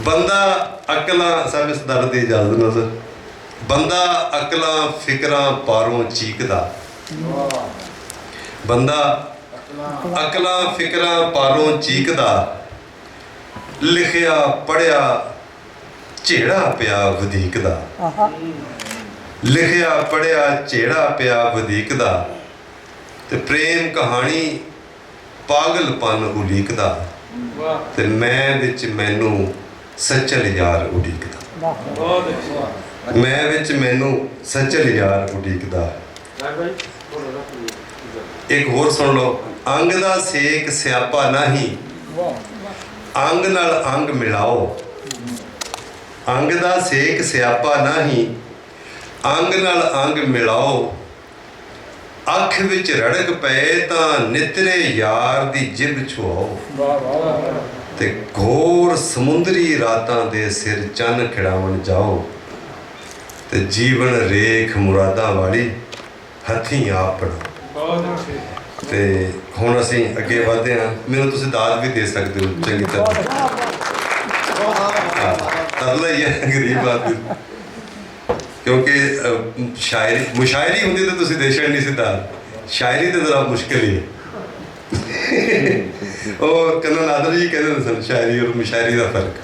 ਬੰਦਾ ਅਕਲਾਂ ਸਾਹਿਬ ਸਰਦਾਰ ਦੀ ਇਜਾਜ਼ਤ ਨਾਲ ਸਰ। ਬੰਦਾ ਅਕਲਾਂ ਫਿਕਰਾਂ ਪਾਰੋਂ ਚੀਕਦਾ, ਬੰਦਾ ਅਕਲਾਂ ਫਿਕਰਾਂ ਪਾਰੋਂ ਚੀਕਦਾ, ਲਿਖਿਆ ਪੜ੍ਹਿਆ ਝੇੜਾ ਪਿਆ ਵਧੀਕ ਦਾ, ਲਿਖਿਆ ਪੜ੍ਹਿਆ ਝੇੜਾ ਪਿਆ ਵਧੀਕ ਦਾ, ਤੇ ਪ੍ਰੇਮ ਕਹਾਣੀ ਪਾਗਲਪਨ ਉਲੀਕਦਾ, ਤੇ ਮੈਂ ਵਿੱਚ ਮੈਨੂੰ ਸੱਚਲ ਯਾਰ ਉਡੀਕਦਾ, ਮੈਂ ਵਿੱਚ ਮੈਨੂੰ ਸੱਚਲ ਯਾਰ ਉਡੀਕਦਾ। ਇੱਕ ਹੋਰ ਸੁਣ ਲਓ। ਅੰਗ ਦਾ ਸੇਕ ਸਿਆਪਾ ਨਹੀਂ, ਅੰਗ ਨਾਲ ਅੰਗ ਮਿਲਾਓ, ਅੰਗ ਦਾ ਸੇਕ ਸਿਆਪਾ ਨਹੀਂ, ਅੰਗ ਨਾਲ ਅੰਗ ਮਿਲਾਓ, ਅੱਖ ਵਿੱਚ ਰੜਕ ਪਏ ਤਾਂ ਨਿਤਰੇ ਯਾਰ ਦੀ ਜਿਬ ਛੁਆਓ, ਤੇ ਘੋਰ ਸਮੁੰਦਰੀ ਰਾਤਾਂ ਦੇ ਸਿਰ ਚੰਨ ਖਿੜਾਵਣ ਜਾਓ, ਤੇ ਜੀਵਨ ਰੇਖ ਮੁਰਾਦਾਂ ਵਾਲੀ ਹੱਥੀਂ ਆਪ ਪੜੋ। ਤੇ ਹੁਣ ਅਸੀਂ ਅੱਗੇ ਵਧਦੇ ਹਾਂ। ਮੈਨੂੰ ਤੁਸੀਂ ਦਾਦ ਵੀ ਦੇ ਸਕਦੇ ਹੋ ਚੰਗੀ ਤਰ੍ਹਾਂ, ਤਰਲਾ ਹੀ ਹੈ ਗਰੀਬ ਆਦਮੀ, ਕਿਉਂਕਿ ਸ਼ਾਇਰੀ ਮੁਸ਼ਾਇਰੀ ਹੁੰਦੀ ਤਾਂ ਤੁਸੀਂ ਦੇ ਛੱਡਣੀ ਸੀ ਦਾਦ, ਸ਼ਾਇਰੀ ਤਾਂ ਜ਼ਰਾ ਮੁਸ਼ਕਿਲ ਹੀ ਹੈ। ਉਹ ਕੰਨਾਂ ਨਾਦਰ ਜੀ ਕਹਿੰਦੇ ਸਨ ਸ਼ਾਇਰੀ ਔਰ ਮੁਸ਼ਾਇਰੀ ਦਾ ਫਰਕ।